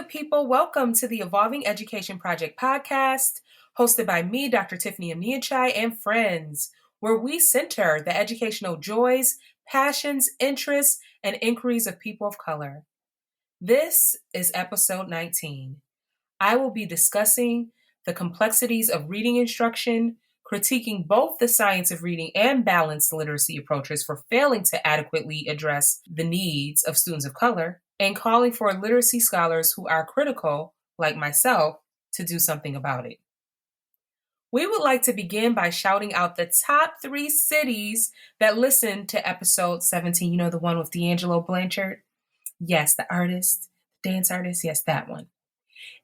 good people? Welcome to the Evolving Education Project podcast, hosted by me, Dr. Tiffany M, Nyachae, and friends, where we center the educational joys, passions, interests, and inquiries of people of color. This is episode 19. I will be discussing the complexities of reading instruction, critiquing both the science of reading and balanced literacy approaches for failing to adequately address the needs of students of color, and calling for literacy scholars who are critical, like myself, to do something about it. We would like to begin by shouting out the top 3 cities that listened to episode 17. You know, the one with D'Angelo Blanchard? Yes, the artist, dance artist. Yes, that one.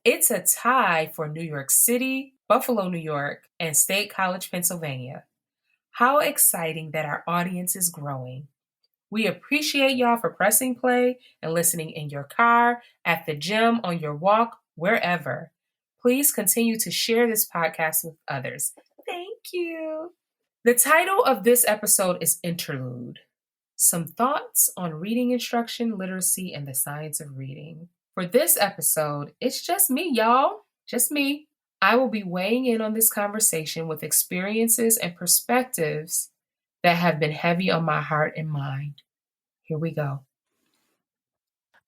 It's a tie for New York City, Buffalo, New York, and State College, Pennsylvania. How exciting that our audience is growing. We appreciate y'all for pressing play and listening in your car, at the gym, on your walk, wherever. Please continue to share this podcast with others. Thank you. The title of this episode is Interlude. Some thoughts on reading instruction, literacy, and the science of reading. For this episode, it's just me, y'all. Just me. I will be weighing in on this conversation with experiences and perspectives that have been heavy on my heart and mind. Here we go.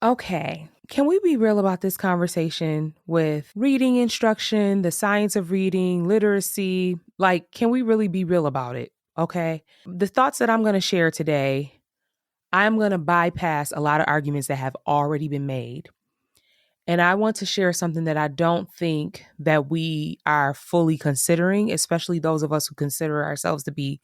Okay, can we be real about this conversation with reading instruction, the science of reading, literacy? Like, can we really be real about it? Okay. The thoughts that I'm going to share today, I'm going to bypass a lot of arguments that have already been made. And I want to share something that I don't think that we are fully considering, especially those of us who consider ourselves to be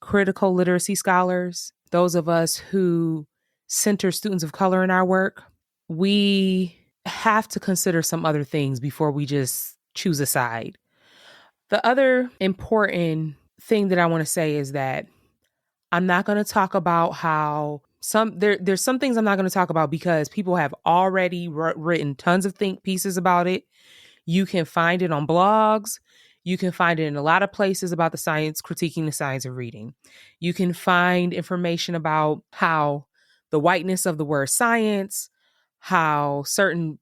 critical literacy scholars, those of us who center students of color in our work. We have to consider some other things before we just choose a side. The other important thing that I want to say is that I'm not going to talk about how there's some things I'm not going to talk about because people have already written tons of think pieces about it. You can find it on blogs. You can find it in a lot of places about the science, critiquing the science of reading. You can find information about how the whiteness of the word science, how certain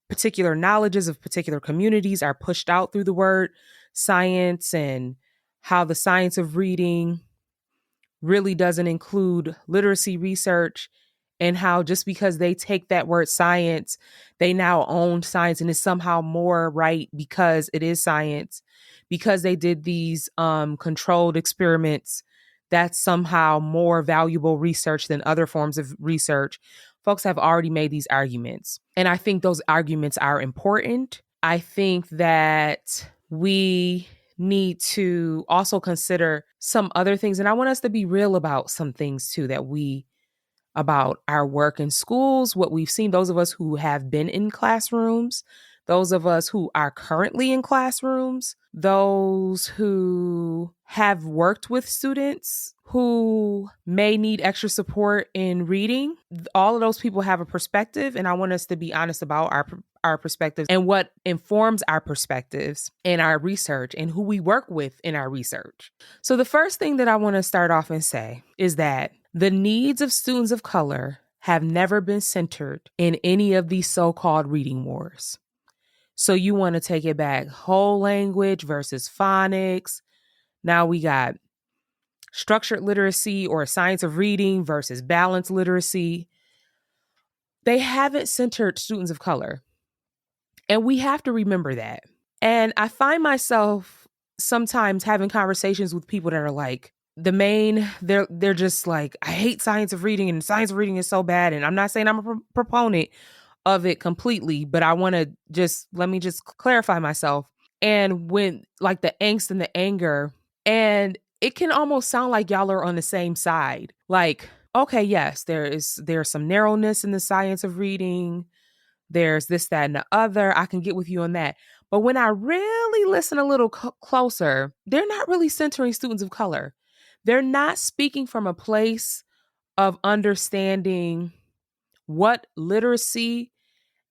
particular knowledges of particular communities are pushed out through the word science, and how the science of reading really doesn't include literacy research, and how just because they take that word science, they now own science and is somehow more right because it is science, because they did these controlled experiments, that's somehow more valuable research than other forms of research. Folks have already made these arguments, and I think those arguments are important. I think that we need to also consider some other things. And I want us to be real about some things too, about our work in schools, what we've seen, those of us who have been in classrooms, those of us who are currently in classrooms, those who have worked with students who may need extra support in reading. All of those people have a perspective, and I want us to be honest about our perspectives and what informs our perspectives in our research and who we work with in our research. So the first thing that I want to start off and say is that the needs of students of color have never been centered in any of these so-called reading wars. So you want to take it back, whole language versus phonics. Now we got structured literacy or science of reading versus balanced literacy. They haven't centered students of color. And we have to remember that. And I find myself sometimes having conversations with people that are like, they're just like, I hate science of reading and science of reading is so bad. And I'm not saying I'm a proponent of it completely, but let me just clarify myself. And when like the angst and the anger, and it can almost sound like y'all are on the same side. Like, okay, yes, there's some narrowness in the science of reading. There's this, that, and the other. I can get with you on that. But when I really listen a little closer, they're not really centering students of color. They're not speaking from a place of understanding what literacy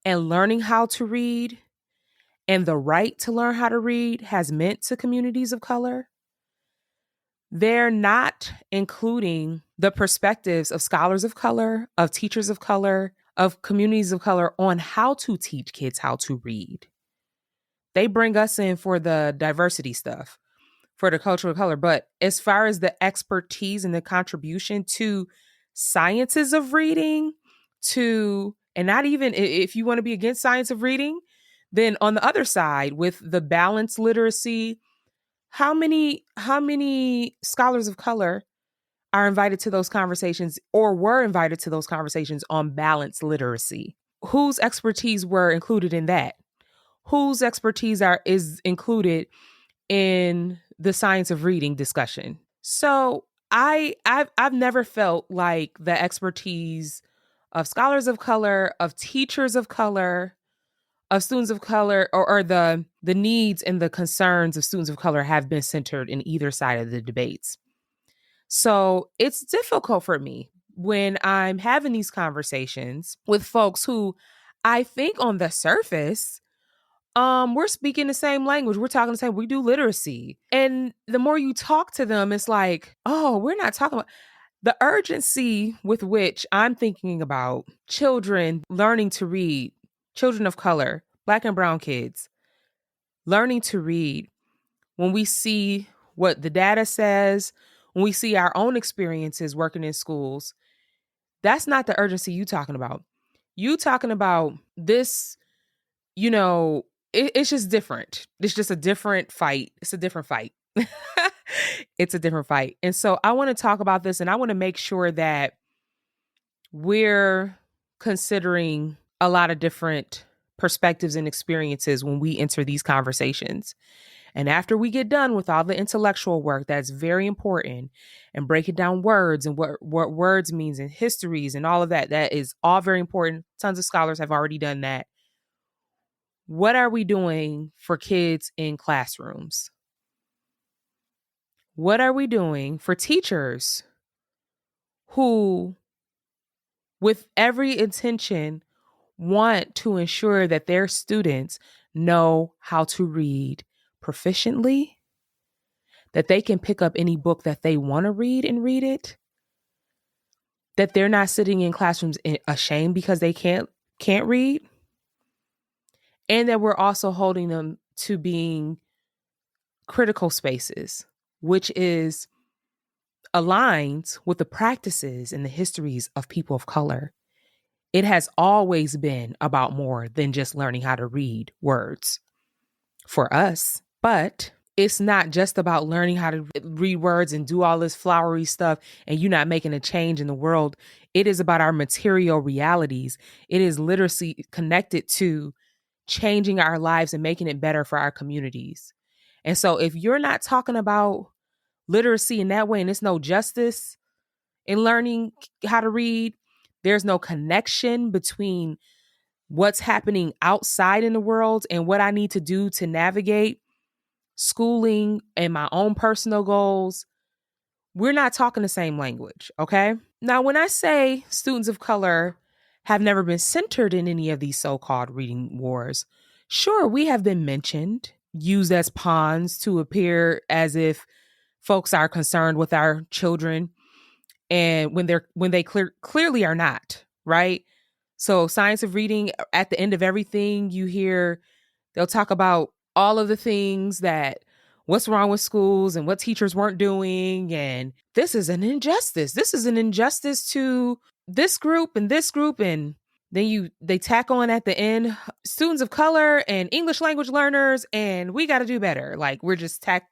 and learning how to read and the right to learn how to read has meant to communities of color. They're not including the perspectives of scholars of color, of teachers of color, of communities of color on how to teach kids how to read. They bring us in for the diversity stuff, for the cultural color. But as far as the expertise and the contribution to sciences of reading, and not even if you want to be against science of reading, then on the other side with the balanced literacy, how many scholars of color are invited to those conversations or were invited to those conversations on balanced literacy? Whose expertise were included in that? Whose expertise is included in the science of reading discussion? So I've never felt like the expertise of scholars of color, of teachers of color, of students of color, or the needs and the concerns of students of color have been centered in either side of the debates. So it's difficult for me when I'm having these conversations with folks who I think on the surface, we're speaking the same language. We're talking the same. We do literacy. And the more you talk to them, it's like, oh, we're not talking about the urgency with which I'm thinking about children learning to read, children of color, Black and brown kids learning to read. When we see what the data says, when we see our own experiences working in schools, that's not the urgency you talking about. You talking about this, it's just different. It's just a different fight. It's a different fight. It's a different fight. And so I want to talk about this, and I want to make sure that we're considering a lot of different perspectives and experiences when we enter these conversations. And after we get done with all the intellectual work that's very important and breaking down words and what words means and histories and all of that, that is all very important. Tons of scholars have already done that. What are we doing for kids in classrooms? What are we doing for teachers who, with every intention, want to ensure that their students know how to read proficiently, that they can pick up any book that they want to read and read it, that they're not sitting in classrooms ashamed because they can't read, and that we're also holding them to being critical spaces, which is aligned with the practices and the histories of people of color. It has always been about more than just learning how to read words for us. But it's not just about learning how to read words and do all this flowery stuff and you not making a change in the world. It is about our material realities. It is literacy connected to changing our lives and making it better for our communities. And so if you're not talking about literacy in that way, and it's no justice in learning how to read, there's no connection between what's happening outside in the world and what I need to do to navigate schooling and my own personal goals, we're not talking the same language, okay? Now, when I say students of color have never been centered in any of these so-called reading wars, sure, we have been mentioned, used as pawns to appear as if folks are concerned with our children, and when they clearly are not, right? So science of reading, at the end of everything you hear, they'll talk about all of the things that what's wrong with schools and what teachers weren't doing. And this is an injustice. This is an injustice to this group and this group. And then they tack on at the end, students of color and English language learners, and we got to do better. Like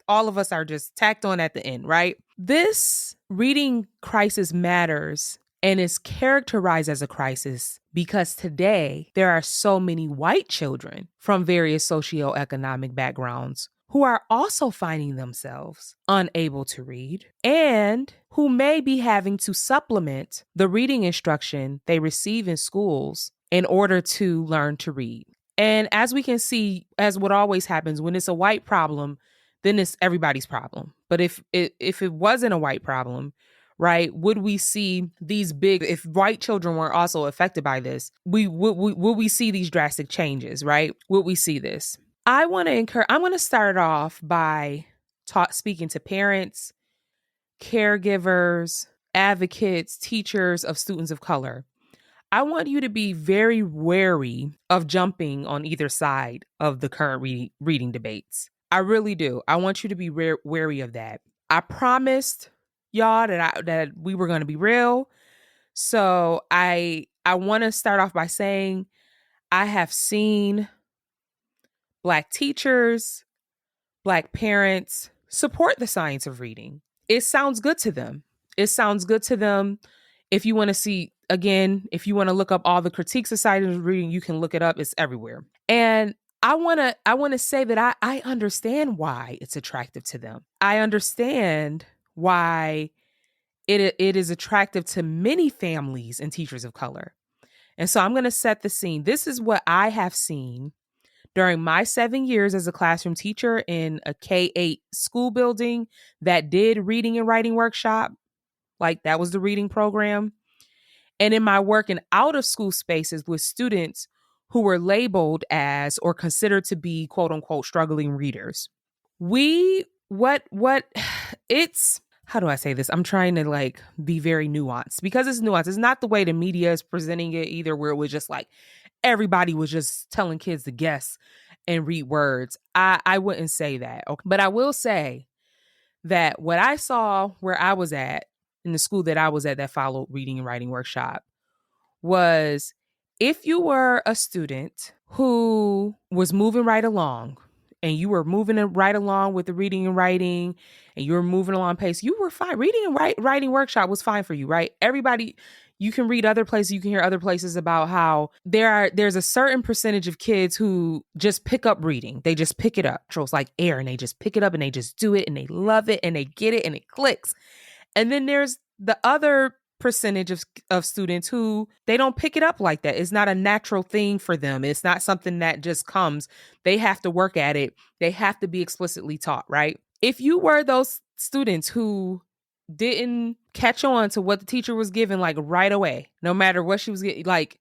all of us are just tacked on at the end, right? This reading crisis matters and is characterized as a crisis because today there are so many white children from various socioeconomic backgrounds who are also finding themselves unable to read and who may be having to supplement the reading instruction they receive in schools in order to learn to read. And as we can see, as what always happens, when it's a white problem, then it's everybody's problem. But if it wasn't a white problem, right, would we see these if white children were also affected by this, would we see these drastic changes, right? Would we see this? I'm going to start off by speaking to parents, caregivers, advocates, teachers of students of color. I want you to be very wary of jumping on either side of the current reading debates. I really do. I want you to be wary of that. I promised y'all that we were going to be real. So I want to start off by saying I have seen Black teachers, Black parents support the science of reading. It sounds good to them. It sounds good to them. If you want to see, again, if you want to look up all the critiques of science of reading, you can look it up. It's everywhere. And I want to say that I understand why it's attractive to them. I understand why it is attractive to many families and teachers of color. And so I'm going to set the scene. This is what I have seen during my 7 years as a classroom teacher in a K-8 school building that did reading and writing workshop. Like that was the reading program. And in my work in out of school spaces with students who were labeled as or considered to be quote unquote struggling readers. What it's, how do I say this? I'm trying to like be very nuanced because it's nuanced. It's not the way the media is presenting it either, where it was just like everybody was just telling kids to guess and read words. I wouldn't say that. Okay. But I will say that what I saw where I was at in the school that I was at that followed reading and writing workshop was if you were a student who was moving right along and you were moving right along with the reading and writing and you were moving along pace, you were fine. Reading and writing workshop was fine for you, right? Everybody, you can read other places, you can hear other places about how there's a certain percentage of kids who just pick up reading. They just pick it up. It's like air and they just pick it up and they just do it and they love it and they get it and it clicks. And then there's the other percentage of students who they don't pick it up like that. It's not a natural thing for them. It's not something that just comes. They have to work at it. They have to be explicitly taught, right? If you were those students who didn't catch on to what the teacher was giving like right away, no matter what she was getting, like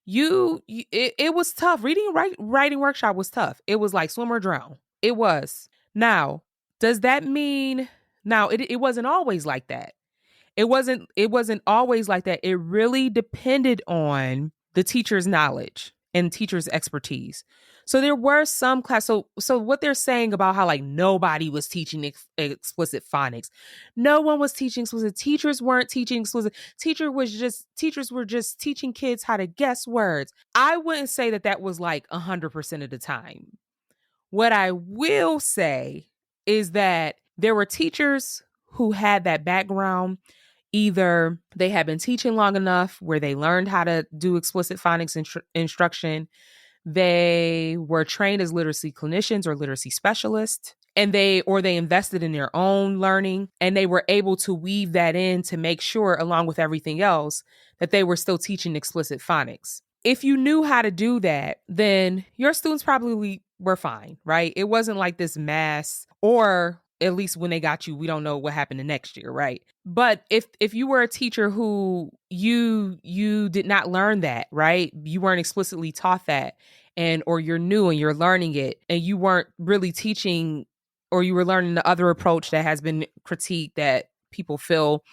it was tough. Reading and writing workshop was tough. It was like swim or drown. It was. Now, does that mean it wasn't always like that? It wasn't always like that. It really depended on the teacher's knowledge and teacher's expertise. So there were some class. So what they're saying about how like nobody was teaching explicit phonics. No one was teaching explicit. Teachers weren't teaching explicit. Teachers were just teaching kids how to guess words. I wouldn't say that was like 100% of the time. What I will say is that there were teachers who had that background. Either they had been teaching long enough where they learned how to do explicit phonics instruction. They were trained as literacy clinicians or literacy specialists, and they invested in their own learning, and they were able to weave that in to make sure, along with everything else, that they were still teaching explicit phonics. If you knew how to do that, then your students probably were fine, right? It wasn't like this mass, or at least when they got you, we don't know what happened the next year, right? But if you were a teacher who you did not learn that, right? You weren't explicitly taught that, or you're new and you're learning it, and you weren't really teaching, or you were learning the other approach that has been critiqued that people feel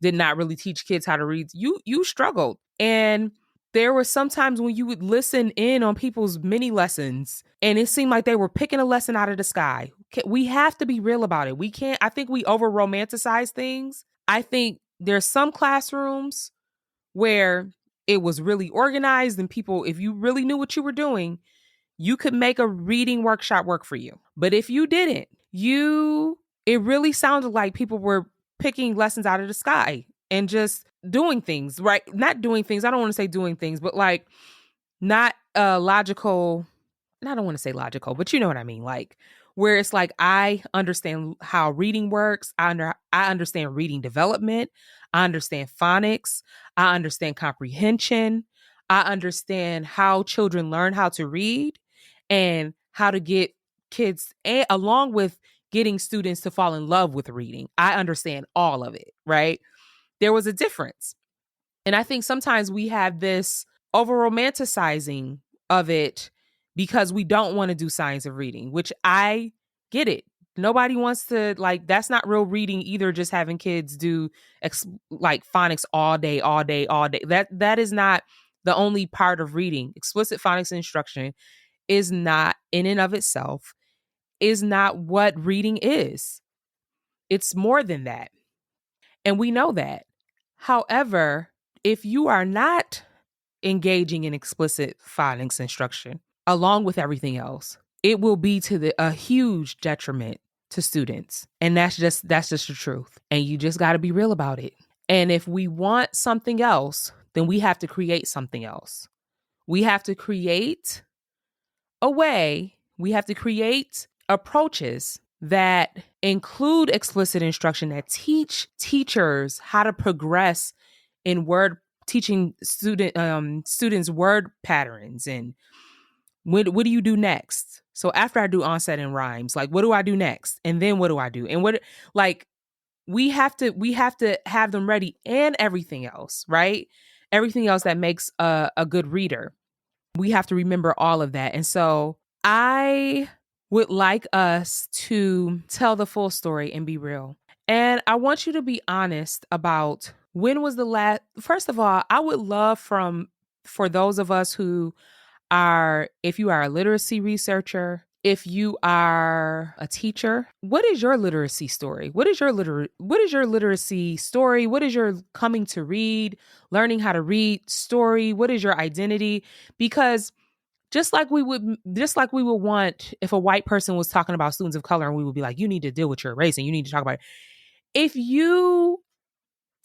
did not really teach kids how to read, you struggled. And there were some times when you would listen in on people's mini lessons and it seemed like they were picking a lesson out of the sky. We have to be real about it. I think we over romanticize things. I think there's some classrooms where it was really organized and people, if you really knew what you were doing, you could make a reading workshop work for you. But if you didn't, it really sounded like people were picking lessons out of the sky and just doing things, right? Not doing things. I don't want to say doing things, but like not logical. I don't want to say logical, but you know what I mean? Like where it's like, I understand how reading works. I understand reading development. I understand phonics. I understand comprehension. I understand how children learn how to read and how to get kids, along with getting students to fall in love with reading. I understand all of it, right? There was a difference. And I think sometimes we have this over romanticizing of it because we don't want to do science of reading, which I get it. Nobody wants to, like, that's not real reading either, just having kids do like phonics all day. That is not the only part of reading. Explicit phonics instruction is not, in and of itself, is not what reading is. It's more than that. And we know that. However, if you are not engaging in explicit phonics instruction along with everything else, it will be to a huge detriment to students. And that's just the truth. And you just got to be real about it. And if we want something else, then we have to create something else. We have to create a way, we have to create approaches that include explicit instruction, that teach teachers how to progress in word, teaching students word patterns, and what do you do next? So after I do onset and rhymes, like, what do I do next? And then what do I do? And what, like, we have to have them ready, and everything else, right? Everything else that makes a good reader. We have to remember all of that. And so I would like us to tell the full story and be real. And I want you to be honest about when was the last. First of all, I would love for those of us who are, if you are a literacy researcher, if you are a teacher, what is your literacy story? What is your literacy story? What is your coming to read, learning how to read story? What is your identity? Because just like we would want, if a white person was talking about students of color, and we would be like, you need to deal with your race and you need to talk about it. If you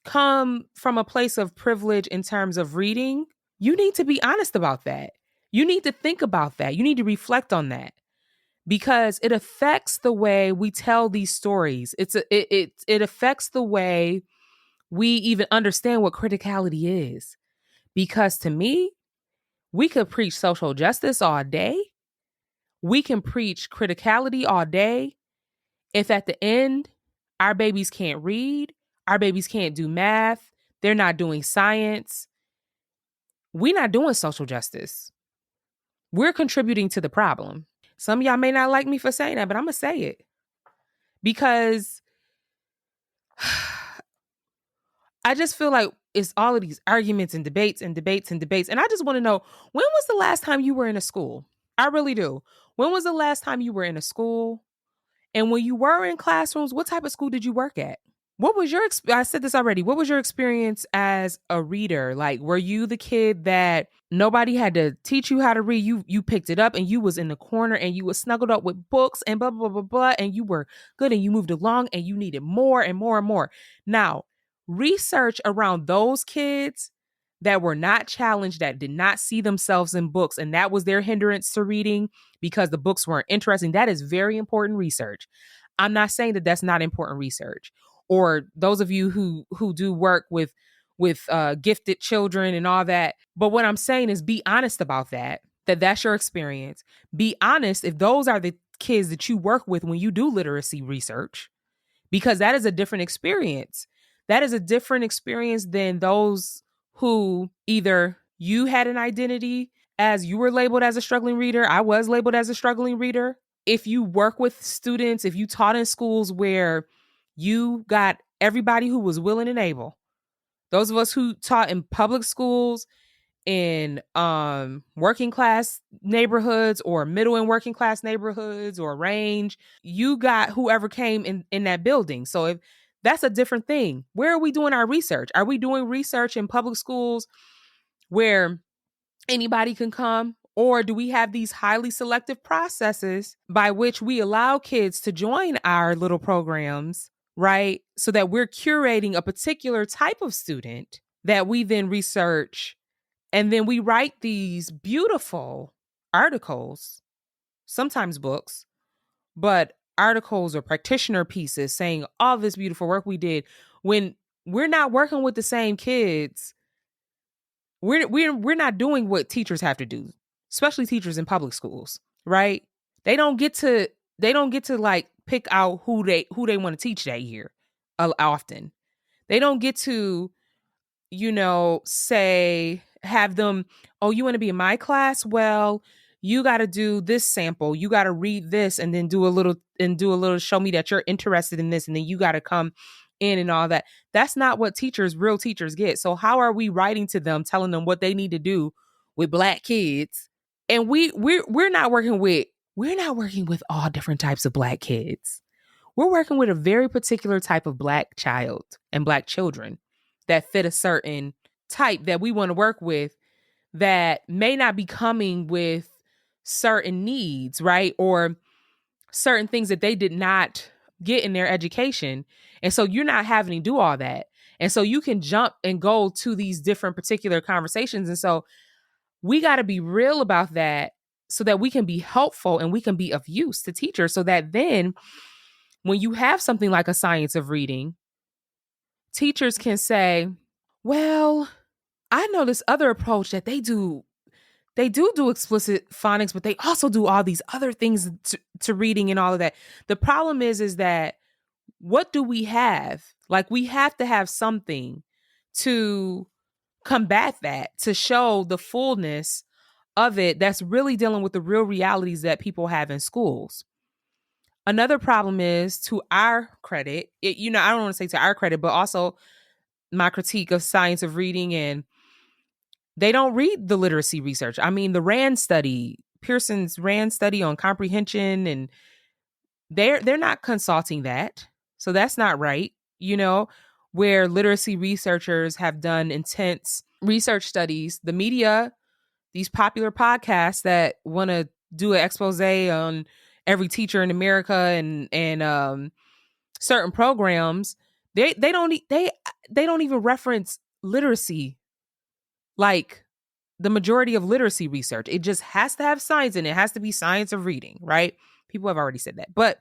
come from a place of privilege in terms of reading, you need to be honest about that. You need to think about that. You need to reflect on that, because it affects the way we tell these stories. It affects the way we even understand what criticality is. Because to me, we could preach social justice all day. We can preach criticality all day. If at the end, our babies can't read, our babies can't do math, they're not doing science, we're not doing social justice. We're contributing to the problem. Some of y'all may not like me for saying that, but I'm going to say it. Because I just feel like it's all of these arguments and debates and debates and debates. And I just want to know, when was the last time you were in a school? I really do. When was the last time you were in a school? And when you were in classrooms, what type of school did you work at? What was your, I said this already, what was your experience as a reader? Like, were you the kid that nobody had to teach you how to read? You picked it up and you was in the corner and you was snuggled up with books and blah, blah, blah, blah, and you were good and you moved along and you needed more and more and more. Now, research around those kids that were not challenged, that did not see themselves in books, and that was their hindrance to reading because the books weren't interesting. That is very important research. I'm not saying that that's not important research. Or those of you who do work with gifted children and all that. But what I'm saying is, be honest about that's your experience. Be honest if those are the kids that you work with when you do literacy research, because that is a different experience. That is a different experience than those who either you had an identity as you were labeled as a struggling reader. I was labeled as a struggling reader. If you work with students, if you taught in schools where you got everybody who was willing and able, those of us who taught in public schools, in working class neighborhoods or middle and working class neighborhoods or range, you got whoever came in that building. So if that's a different thing. Where are we doing our research? Are we doing research in public schools where anybody can come? Or do we have these highly selective processes by which we allow kids to join our little programs, right? So that we're curating a particular type of student that we then research. And then we write these beautiful articles, sometimes books, but articles or practitioner pieces saying all this beautiful work we did, when we're not working with the same kids. We're not doing what teachers have to do, especially teachers in public schools, right? They don't get to like pick out who they want to teach that year often. They don't get to, say, have them, oh, you want to be in my class? Well, you got to do this sample. You got to read this and then do a little show me that you're interested in this. And then you got to come in and all that. That's not what real teachers get. So how are we writing to them, telling them what they need to do with Black kids? And we're not working with all different types of Black kids. We're working with a very particular type of Black child and Black children that fit a certain type that we want to work with, that may not be coming with certain needs, right? Or certain things that they did not get in their education. And so you're not having to do all that. And so you can jump and go to these different particular conversations. And so we got to be real about that so that we can be helpful and we can be of use to teachers, so that then when you have something like a science of reading, teachers can say, well, I know this other approach that they do explicit phonics, but they also do all these other things to reading and all of that. The problem is that what do we have? Like, we have to have something to combat that, to show the fullness of it that's really dealing with the real realities that people have in schools. Another problem is, to our credit, I don't want to say to our credit, but also my critique of science of reading, and they don't read the literacy research. I mean, the Rand study, Pearson's Rand study on comprehension, and they're not consulting that. So that's not right. Where literacy researchers have done intense research studies, the media, these popular podcasts that want to do an expose on every teacher in America and certain programs, they don't even reference literacy. Like, the majority of literacy research, it just has to have science in it. It has to be science of reading, right? People have already said that. But,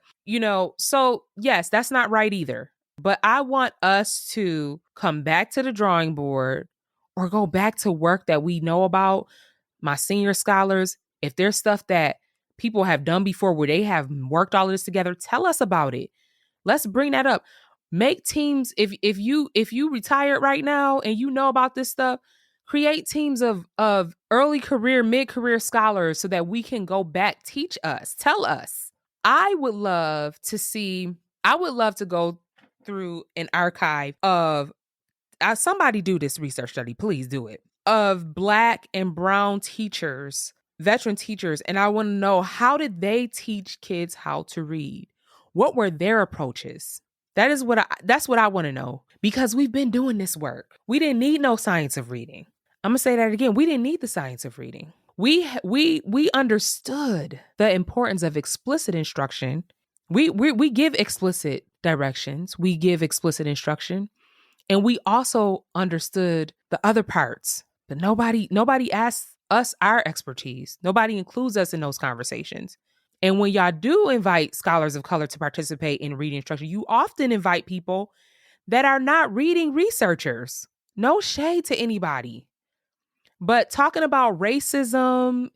so yes, that's not right either. But I want us to come back to the drawing board, or go back to work that we know about. My senior scholars, if there's stuff that people have done before where they have worked all of this together, tell us about it. Let's bring that up. Make teams. If you retired right now and you know about this stuff, create teams of early career, mid-career scholars so that we can go back, teach us, tell us. I would love to go through an archive of, somebody do this research study, please do it, of Black and brown teachers, veteran teachers. And I want to know, how did they teach kids how to read? What were their approaches? That's what I want to know, because we've been doing this work. We didn't need no science of reading. I'm going to say that again. We didn't need the science of reading. We understood the importance of explicit instruction. We give explicit directions. We give explicit instruction. And we also understood the other parts. But nobody asks us our expertise. Nobody includes us in those conversations. And when y'all do invite scholars of color to participate in reading instruction, you often invite people that are not reading researchers. No shade to anybody. But talking about racism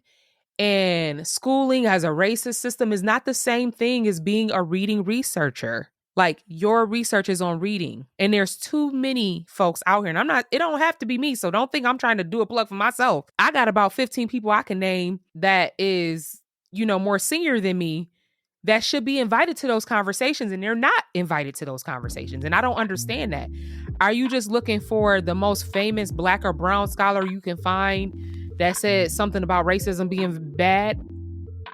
and schooling as a racist system is not the same thing as being a reading researcher. Like, your research is on reading. And there's too many folks out here. And it don't have to be me. So don't think I'm trying to do a plug for myself. I got about 15 people I can name that is, more senior than me, that should be invited to those conversations, and they're not invited to those conversations. And I don't understand that. Are you just looking for the most famous Black or brown scholar you can find that said something about racism being bad?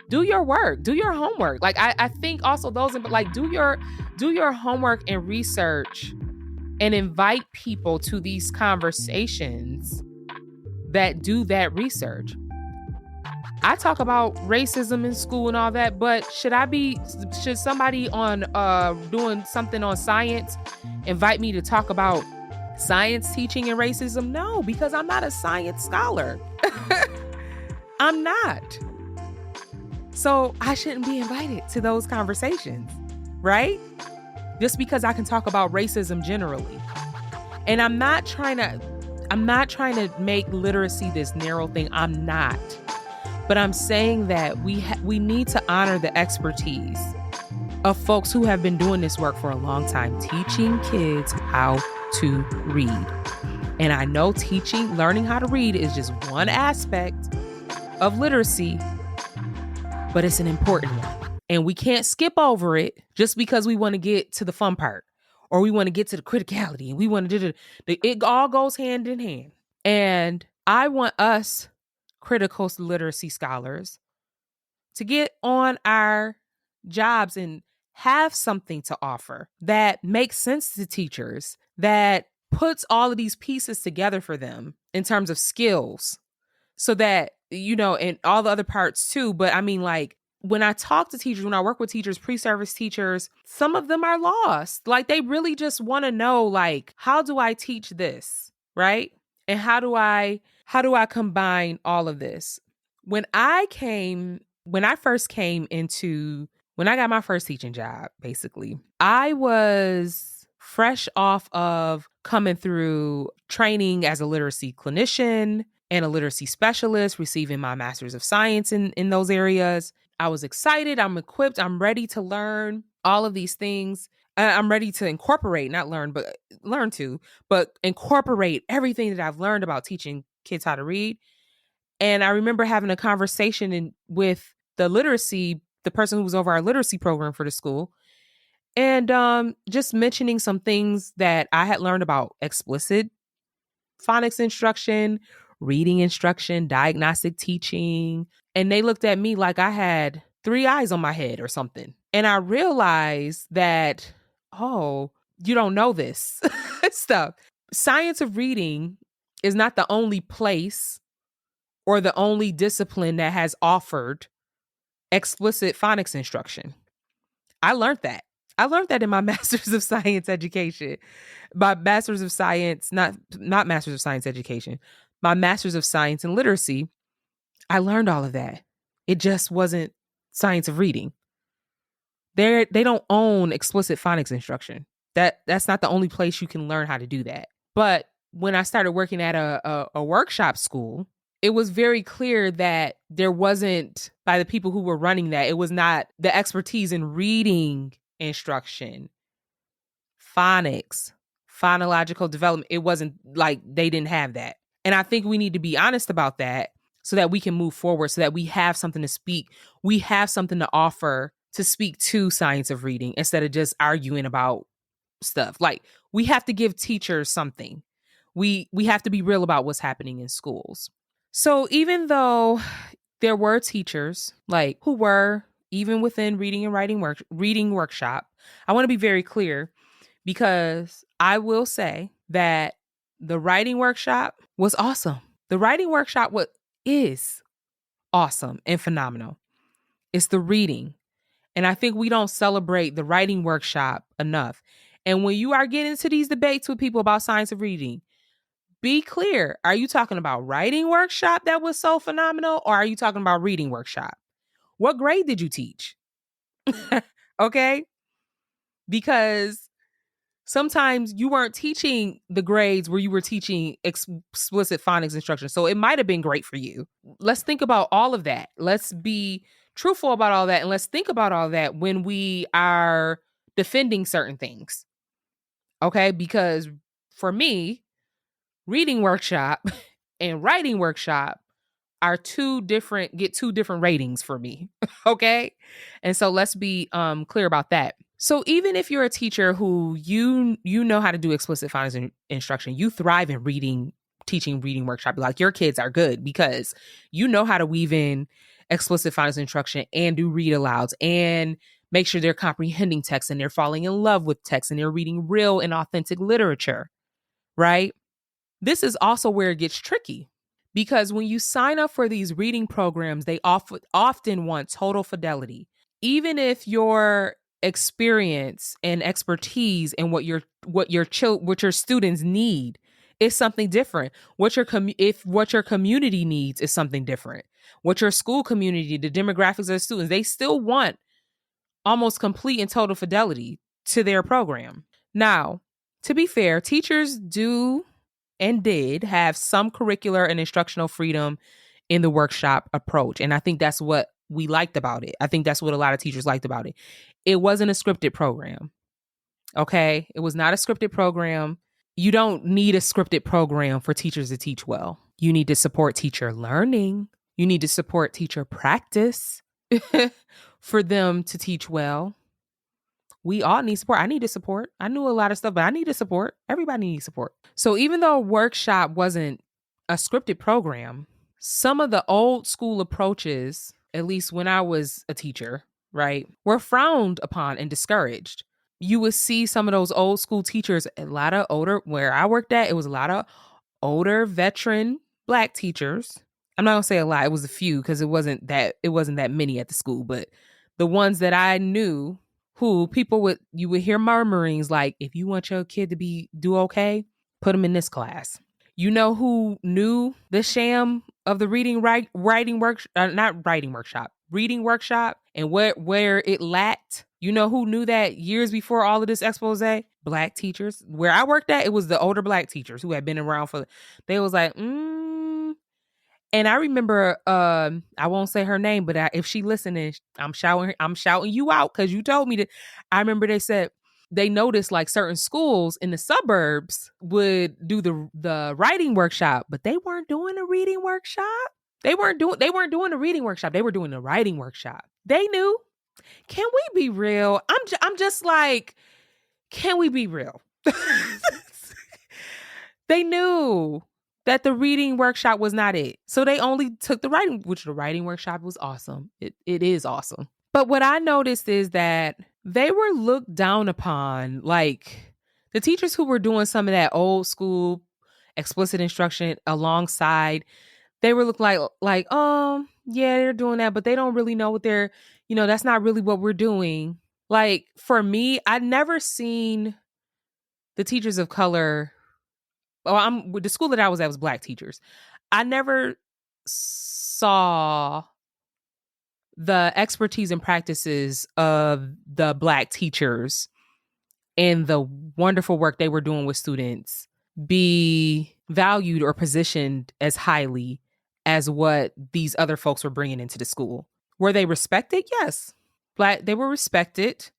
Do your work, do your homework. Like, I think also those, like, do your homework and research, and invite people to these conversations that do that research. I talk about racism in school and all that, but should somebody on doing something on science invite me to talk about science teaching and racism? No, because I'm not a science scholar. I'm not. So I shouldn't be invited to those conversations, right? Just because I can talk about racism generally. And I'm not trying to make literacy this narrow thing. I'm not. But I'm saying that we need to honor the expertise of folks who have been doing this work for a long time, teaching kids how to read. And I know learning how to read is just one aspect of literacy, but it's an important one. And we can't skip over it just because we want to get to the fun part, or we want to get to the criticality, and we want to do it all goes hand in hand. And I want us critical literacy scholars to get on our jobs and have something to offer that makes sense to teachers, that puts all of these pieces together for them in terms of skills, so that, and all the other parts too. But I mean, like, when I talk to teachers, when I work with teachers, pre-service teachers, some of them are lost. Like, they really just want to know, like, how do I teach this, right? And how do I combine all of this? When I got my first teaching job, basically, I was fresh off of coming through training as a literacy clinician and a literacy specialist, receiving my master's of science in those areas. I was excited. I'm equipped. I'm ready to learn all of these things. I'm ready to incorporate, not learn, but incorporate everything that I've learned about teaching kids how to read. And I remember having a conversation with the person who was over our literacy program for the school, and just mentioning some things that I had learned about explicit phonics instruction, reading instruction, diagnostic teaching. And they looked at me like I had 3 eyes on my head or something. And I realized that, oh, you don't know this stuff. Science of reading is not the only place or the only discipline that has offered explicit phonics instruction. I learned that. I learned that in my master's of science education. My master's of science, not master's of science education, my master's of science and literacy. I learned all of that. It just wasn't science of reading. They don't own explicit phonics instruction. That's not the only place you can learn how to do that. But when I started working at a workshop school, it was very clear that there wasn't, by the people who were running that, it was not the expertise in reading instruction, phonics, phonological development. It wasn't like they didn't have that. And I think we need to be honest about that so that we can move forward, so that we have something to speak. We have something to offer to speak to science of reading instead of just arguing about stuff. Like, we have to give teachers something. We have to be real about what's happening in schools. So even though there were teachers like who were even within reading and writing reading workshop, I want to be very clear, because I will say that the writing workshop was awesome. The writing workshop is awesome and phenomenal. It's the reading. And I think we don't celebrate the writing workshop enough. And when you are getting into these debates with people about science of reading, be clear. Are you talking about writing workshop that was so phenomenal, or are you talking about reading workshop? What grade did you teach? Okay? Because sometimes you weren't teaching the grades where you were teaching explicit phonics instruction. So it might have been great for you. Let's think about all of that. Let's be truthful about all that. And let's think about all that when we are defending certain things. Okay? Because for me, reading workshop and writing workshop are get two different ratings for me. Okay? And so let's be clear about that. So even if you're a teacher who you know how to do explicit phonics instruction, you thrive in teaching reading workshop, like your kids are good because you know how to weave in explicit phonics instruction and do read alouds and make sure they're comprehending text and they're falling in love with text and they're reading real and authentic literature, right? This is also where it gets tricky, because when you sign up for these reading programs, they often want total fidelity. Even if your experience and expertise and what your students need is something different, what your community needs is something different, what your school community, the demographics of the students, they still want almost complete and total fidelity to their program. Now, to be fair, teachers do and did have some curricular and instructional freedom in the workshop approach. And I think that's what we liked about it. I think that's what a lot of teachers liked about it. It wasn't a scripted program. Okay? It was not a scripted program. You don't need a scripted program for teachers to teach well. You need to support teacher learning. You need to support teacher practice for them to teach well. We all need support. I needed support. I knew a lot of stuff, but I needed support. Everybody needs support. So even though workshop wasn't a scripted program, some of the old school approaches, at least when I was a teacher, right, were frowned upon and discouraged. You would see some of those old school teachers, a lot of older, where I worked at, it was a lot of older veteran Black teachers. I'm not gonna say a lot, it was a few because it wasn't that many at the school, but the ones that I knew who you would hear murmurings like, if you want your kid to do okay, put them in this class. You know who knew the sham of the reading workshop and where it lacked? You know who knew that years before all of this expose? Black teachers. Where I worked at, it was the older Black teachers who had been around they was like, And I remember, I won't say her name, but if she listening, I'm shouting you out because you told me to. I remember they said they noticed like certain schools in the suburbs would do the writing workshop, but they weren't doing a reading workshop. They weren't doing a reading workshop. They were doing a writing workshop. They knew. Can we be real? I'm just like, can we be real? They knew that the reading workshop was not it. So they only took the writing workshop was awesome. It is awesome. But what I noticed is that they were looked down upon, like the teachers who were doing some of that old school explicit instruction alongside, they were looked like, yeah, they're doing that, but they don't really know what that's not really what we're doing. Like for me, I'd never seen the teachers of color. Well, the school that I was at was Black teachers. I never saw the expertise and practices of the Black teachers and the wonderful work they were doing with students be valued or positioned as highly as what these other folks were bringing into the school. Were they respected? Yes. They were respected.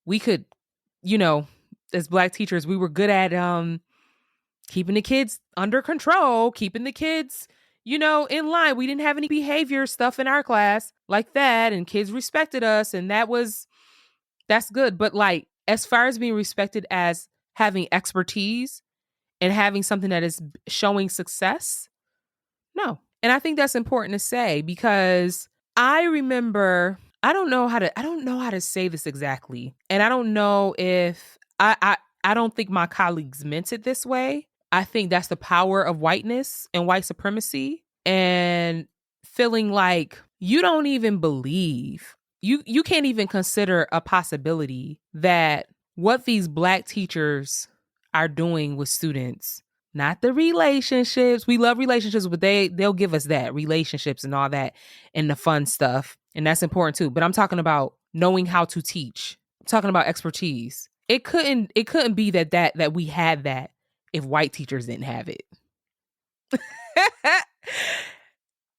We could, as Black teachers, we were good at keeping the kids under control, keeping the kids, in line. We didn't have any behavior stuff in our class like that, and kids respected us, and that's good. But like, as far as being respected as having expertise and having something that is showing success, no. And I think that's important to say because I remember, I don't know how to say this exactly, and I don't know if I don't think my colleagues meant it this way. I think that's the power of whiteness and white supremacy and feeling like you don't even believe, you can't even consider a possibility that what these Black teachers are doing with students, not the relationships. We love relationships, but they'll give us that, relationships and all that and the fun stuff. And that's important too. But I'm talking about knowing how to teach. I'm talking about expertise. It couldn't be that we had that if white teachers didn't have it.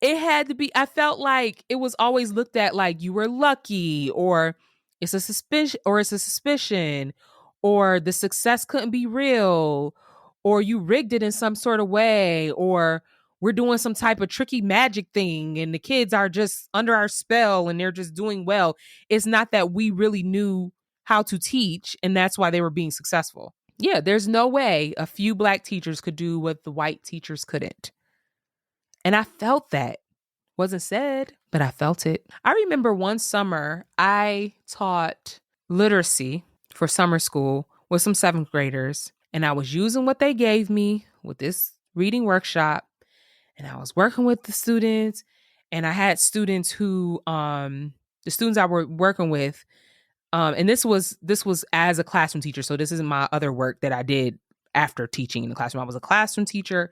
It had to be. I felt like it was always looked at like you were lucky, or it's a suspicion, or the success couldn't be real, or you rigged it in some sort of way, or we're doing some type of tricky magic thing and the kids are just under our spell and they're just doing well. It's not that we really knew how to teach and that's why they were being successful. Yeah, there's no way a few Black teachers could do what the white teachers couldn't. And I felt that. Wasn't said, but I felt it. I remember one summer I taught literacy for summer school with some 7th graders, and I was using what they gave me with this reading workshop, and I was working with the students, and I had students who, the students I were working with, and this was as a classroom teacher. So this isn't my other work that I did after teaching in the classroom. I was a classroom teacher.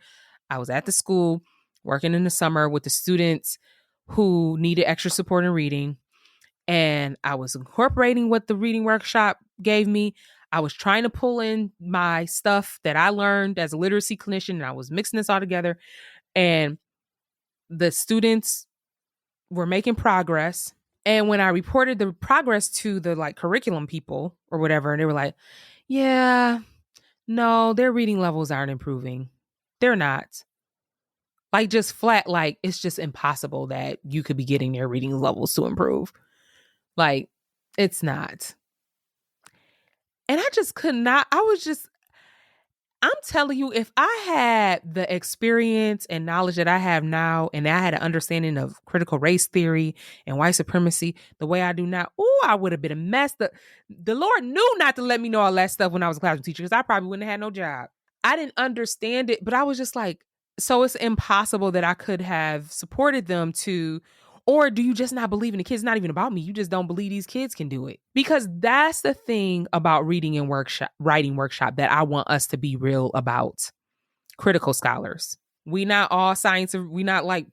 I was at the school working in the summer with the students who needed extra support in reading. And I was incorporating what the reading workshop gave me. I was trying to pull in my stuff that I learned as a literacy clinician, and I was mixing this all together. And the students were making progress. And when I reported the progress to the like curriculum people or whatever, and they were like, yeah, no, their reading levels aren't improving. They're not. Like just flat, like it's just impossible that you could be getting their reading levels to improve. Like it's not. And I just could not, I'm telling you, if I had the experience and knowledge that I have now, and I had an understanding of critical race theory and white supremacy the way I do now, I would have been a mess. The Lord knew not to let me know all that stuff when I was a classroom teacher, because I probably wouldn't have had no job. I didn't understand it, but I was just like, so it's impossible that I could have supported them to, or do you just not believe in the kids? It's not even about me. You just don't believe these kids can do it. Because that's the thing about writing workshop that I want us to be real about. Critical scholars. We not all we not like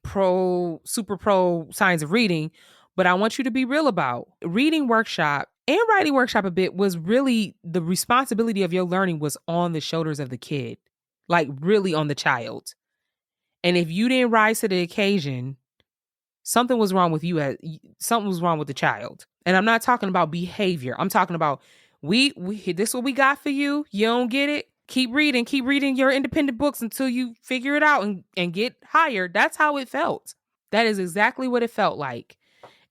super pro science of reading, but I want you to be real about reading workshop and writing workshop a bit was really the responsibility of your learning was on the shoulders of the kid, like really on the child. And if you didn't rise to the occasion, something was wrong with you. Something was wrong with the child. And I'm not talking about behavior. I'm talking about we this is what we got for you. You don't get it. Keep reading your independent books until you figure it out and get hired. That's how it felt. That is exactly what it felt like.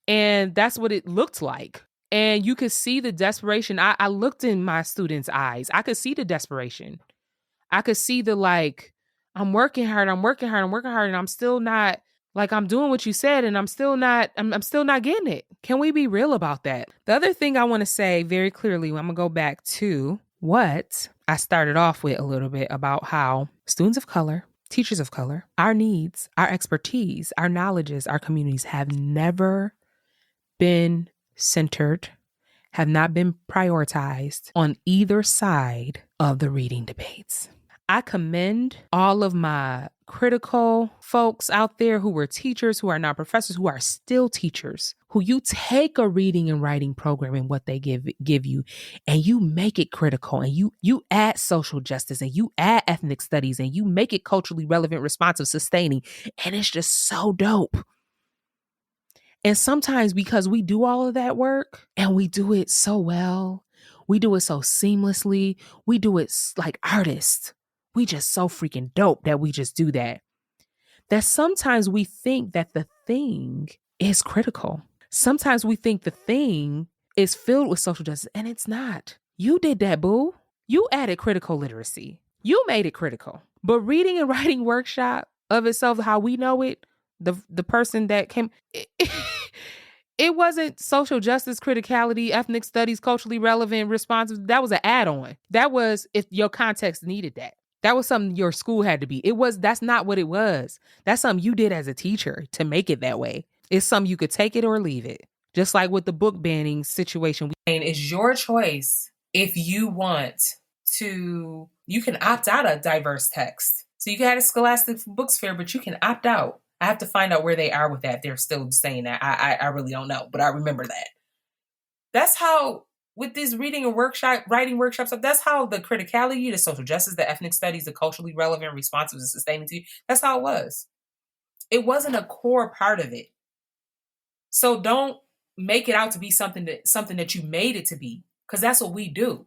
And that's what it looked like. And you could see the desperation. I looked in my students' eyes. I could see the desperation. I could see the like, I'm working hard, and I'm still not, like, I'm doing what you said, and I'm still not getting it. Can we be real about that? The other thing I want to say very clearly, I'm gonna go back to what I started off with a little bit about how students of color, teachers of color, our needs, our expertise, our knowledges, our communities have never been centered, have not been prioritized on either side of the reading debates. I commend all of my critical folks out there who were teachers, who are not professors, who are still teachers, who you take a reading and writing program and what they give you, and you make it critical, and you add social justice, and you add ethnic studies, and you make it culturally relevant, responsive, sustaining, and it's just so dope. And sometimes because we do all of that work and we do it so well, we do it so seamlessly, we do it like artists. We just so freaking dope that we just do that. That sometimes we think that the thing is critical. Sometimes we think the thing is filled with social justice, and it's not. You did that, boo. You added critical literacy. You made it critical. But reading and writing workshop of itself, how we know it, the person that came, it wasn't social justice, criticality, ethnic studies, culturally relevant, responsive. That was an add-on. That was if your context needed that. That was something your school had to be. That's not what it was. That's something you did as a teacher to make it that way. It's something you could take it or leave it. Just like with the book banning situation. And it's your choice if you want to, you can opt out of diverse text. So you can have a Scholastic Books Fair, but you can opt out. I have to find out where they are with that. They're still saying that. I really don't know, but I remember that. That's how, with this reading and writing workshops, that's how the criticality, the social justice, the ethnic studies, the culturally relevant, responsive, and sustaining, that's how it was. It wasn't a core part of it. So don't make it out to be something that you made it to be, because that's what we do.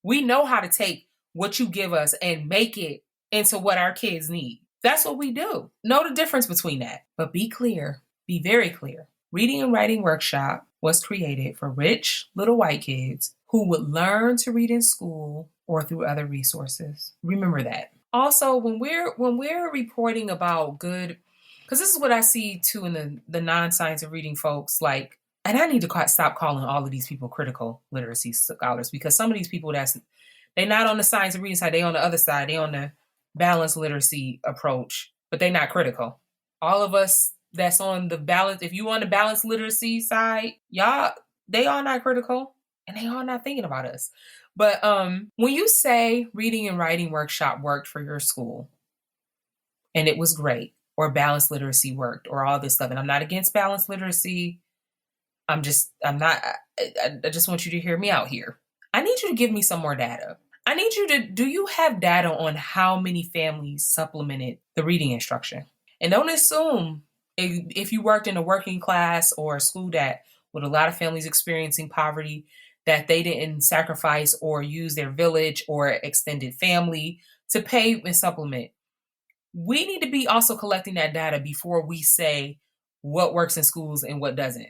We know how to take what you give us and make it into what our kids need. That's what we do. Know the difference between that. But be clear. Be very clear. Reading and Writing Workshop was created for rich little white kids who would learn to read in school or through other resources. Remember that. Also, when we're reporting about good, because this is what I see too in the non-science of reading folks, like, and I need to stop calling all of these people critical literacy scholars, because some of these people they're not on the science of reading side, they on the other side, they on the balanced literacy approach, but they're not critical. All of us that's on the balance, if you on the balanced literacy side, y'all, they all not critical and they all not thinking about us. But when you say reading and writing workshop worked for your school and it was great, or balanced literacy worked, or all this stuff, and I'm not against balanced literacy, I just want you to hear me out here. I need you to give me some more data. I need you to, do you have data on how many families supplemented the reading instruction? And don't assume if you worked in a working class or a school that with a lot of families experiencing poverty, that they didn't sacrifice or use their village or extended family to pay and supplement. We need to be also collecting that data before we say what works in schools and what doesn't.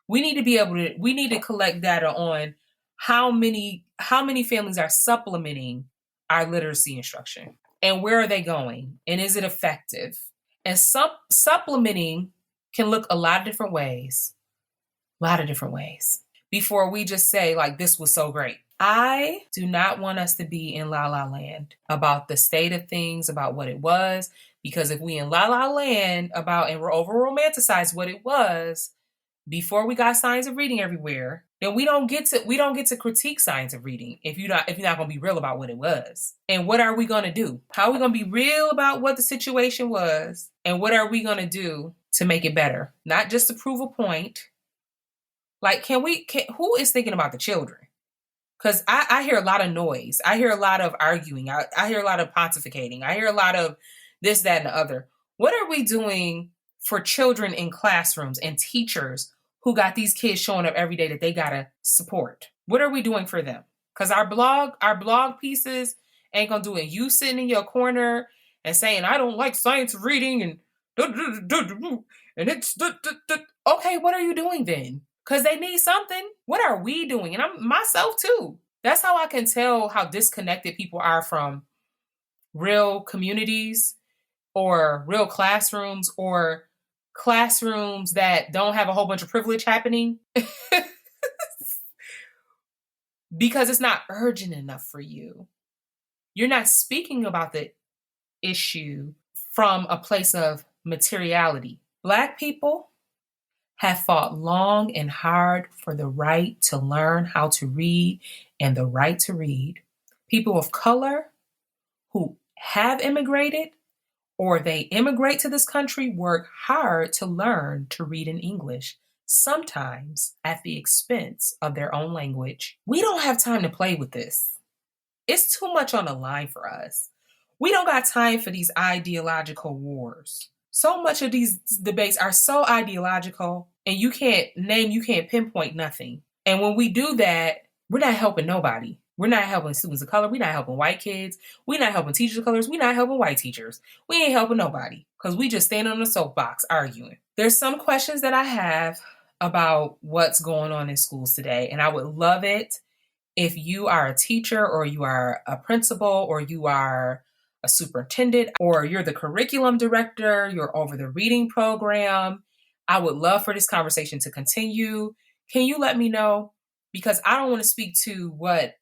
We need to collect data on how many how many families are supplementing our literacy instruction? And where are they going? And is it effective? And supplementing can look a lot of different ways. A lot of different ways. Before we just say, like, this was so great. I do not want us to be in la la land about the state of things, about what it was, because if we in la la land about and we're over romanticize what it was before we got science of reading everywhere, then we don't get to critique science of reading if you're not going to be real about what it was. And what are we going to do? How are we going to be real about what the situation was? And what are we going to do to make it better? Not just to prove a point. Like, who is thinking about the children? Because I hear a lot of noise. I hear a lot of arguing. I hear a lot of pontificating. I hear a lot of this, that, and the other. What are we doing for children in classrooms and teachers who got these kids showing up every day that they got to support? What are we doing for them? Because our blog pieces ain't going to do it. You sitting in your corner and saying, I don't like science reading and it's okay, what are you doing then? Because they need something. What are we doing? And I'm myself too. That's how I can tell how disconnected people are from real communities or real classrooms or classrooms that don't have a whole bunch of privilege happening. Because it's not urgent enough for you. You're not speaking about the issue from a place of materiality. Black people have fought long and hard for the right to learn how to read and the right to read. People of color who have immigrated or they immigrate to this country work hard to learn to read in English, sometimes at the expense of their own language. We don't have time to play with this. It's too much on the line for us. We don't got time for these ideological wars. So much of these debates are so ideological and you can't pinpoint nothing. And when we do that, we're not helping nobody. We're not helping students of color. We're not helping white kids. We're not helping teachers of colors. We're not helping white teachers. We ain't helping nobody because we just stand on the soapbox arguing. There's some questions that I have about what's going on in schools today. And I would love it if you are a teacher or you are a principal or you are a superintendent, or you're the curriculum director, you're over the reading program. I would love for this conversation to continue. Can you let me know? Because I don't want to speak to what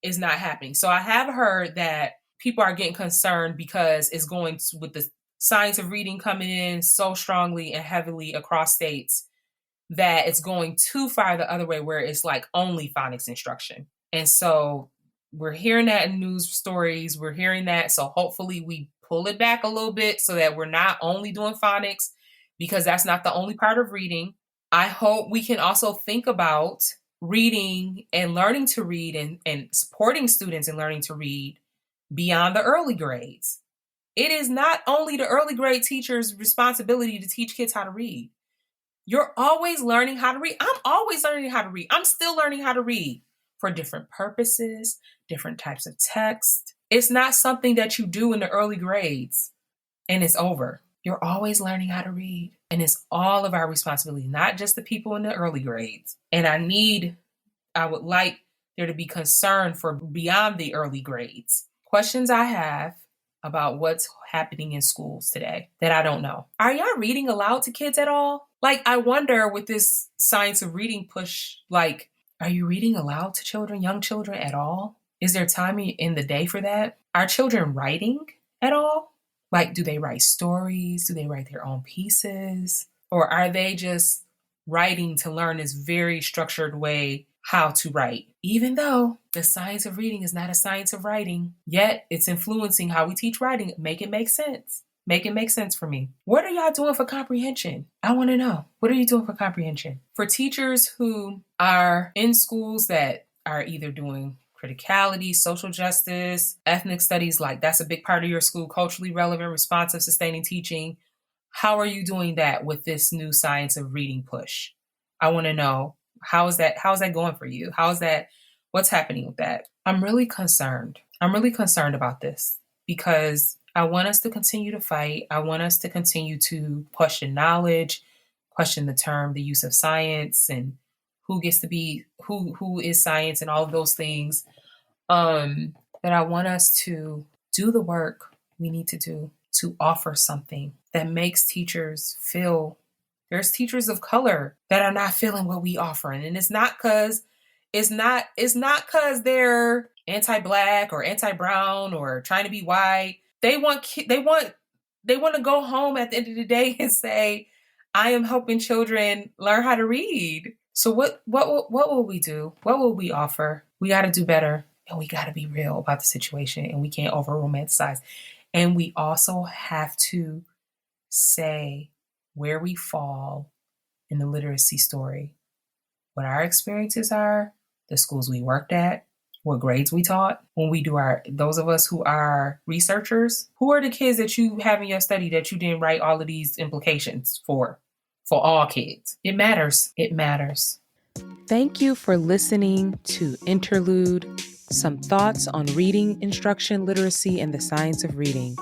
is not happening. So I have heard that people are getting concerned because it's going to, with the science of reading coming in so strongly and heavily across states, that it's going too far the other way where it's like only phonics instruction. And so we're hearing that in news stories. We're hearing that. So hopefully we pull it back a little bit so that we're not only doing phonics, because that's not the only part of reading. I hope we can also think about reading and learning to read and supporting students in learning to read beyond the early grades. It is not only the early grade teacher's responsibility to teach kids how to read. You're always learning how to read. I'm always learning how to read. I'm still learning how to read for different purposes, different types of text. It's not something that you do in the early grades and it's over. You're always learning how to read. And it's all of our responsibility, not just the people in the early grades. And I would like there to be concern for beyond the early grades. Questions I have about what's happening in schools today that I don't know. Are y'all reading aloud to kids at all? Like, I wonder with this science of reading push, like, are you reading aloud to children, young children at all? Is there time in the day for that? Are children writing at all? Like, do they write stories? Do they write their own pieces? Or are they just writing to learn this very structured way how to write? Even though the science of reading is not a science of writing, yet it's influencing how we teach writing. Make it make sense. Make it make sense for me. What are y'all doing for comprehension? I want to know. What are you doing for comprehension? For teachers who are in schools that are either doing criticality, social justice, ethnic studies, like that's a big part of your school, culturally relevant, responsive, sustaining teaching. How are you doing that with this new science of reading push? I want to know, how is that going for you? What's happening with that? I'm really concerned. I'm really concerned about this because I want us to continue to fight. I want us to continue to question knowledge, question the use of science, and who gets to be who is science and all of those things. But I want us to do the work we need to do to offer something that makes teachers feel. There's teachers of color that are not feeling what we offering, and it's not because they're anti-black or anti-brown or trying to be white. They want to go home at the end of the day and say, I am helping children learn how to read. So what will we do? What will we offer? We got to do better, and we got to be real about the situation, and we can't over romanticize. And we also have to say where we fall in the literacy story, what our experiences are, the schools we worked at, what grades we taught. When we do those of us who are researchers, who are the kids that you have in your study that you didn't write all of these implications for all kids? It matters. It matters. Thank you for listening to Interlude, some thoughts on reading instruction, literacy, and the science of reading.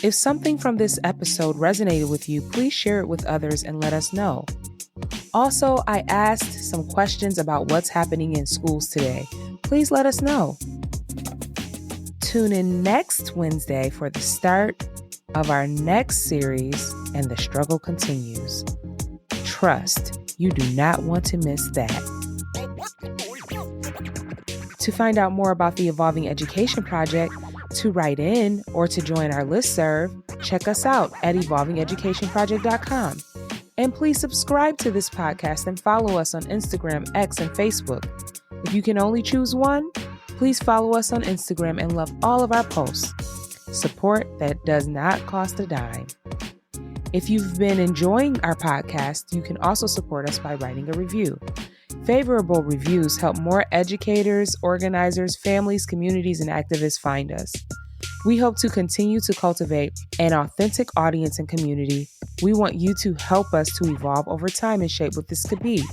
If something from this episode resonated with you, please share it with others and let us know. Also, I asked some questions about what's happening in schools today. Please let us know. Tune in next Wednesday for the start of our next series, and the struggle continues. Trust, you do not want to miss that. To find out more about the Evolving Education Project, to write in, or to join our listserv, check us out at evolvingeducationproject.com. And please subscribe to this podcast and follow us on Instagram, X, and Facebook. If you can only choose one, please follow us on Instagram and love all of our posts. Support that does not cost a dime. If you've been enjoying our podcast, you can also support us by writing a review. Favorable reviews help more educators, organizers, families, communities, and activists find us. We hope to continue to cultivate an authentic audience and community. We want you to help us to evolve over time and shape what this could be.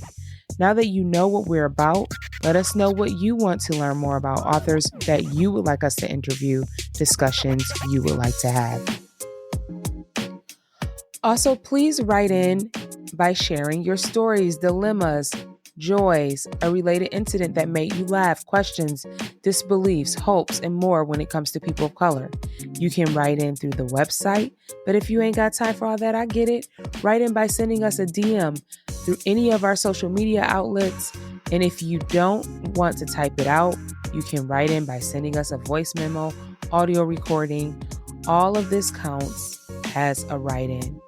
Now that you know what we're about, let us know what you want to learn more about, authors that you would like us to interview, discussions you would like to have. Also, please write in by sharing your stories, dilemmas, joys, a related incident that made you laugh, questions, disbeliefs, hopes, and more when it comes to people of color. You can write in through the website, but if you ain't got time for all that, I get it. Write in by sending us a DM through any of our social media outlets. And if you don't want to type it out, you can write in by sending us a voice memo, audio recording. All of this counts as a write-in.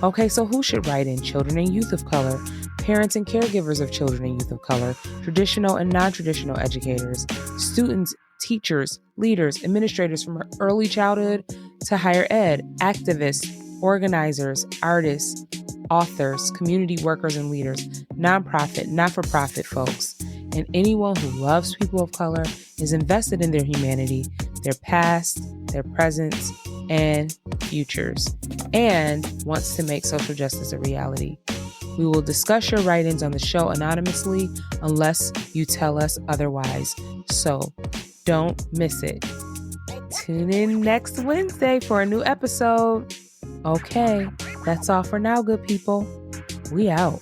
Okay, so who should write in? Children and youth of color, parents and caregivers of children and youth of color, traditional and non-traditional educators, students, teachers, leaders, administrators from early childhood to higher ed, activists, organizers, artists, authors, community workers and leaders, nonprofit, not-for-profit folks, and anyone who loves people of color, is invested in their humanity, their past, their presence, and futures, and wants to make social justice a reality. We will discuss your write-ins on the show anonymously unless you tell us otherwise. So don't miss it. Tune in next Wednesday for a new episode. Okay, that's all for now, good people. We out.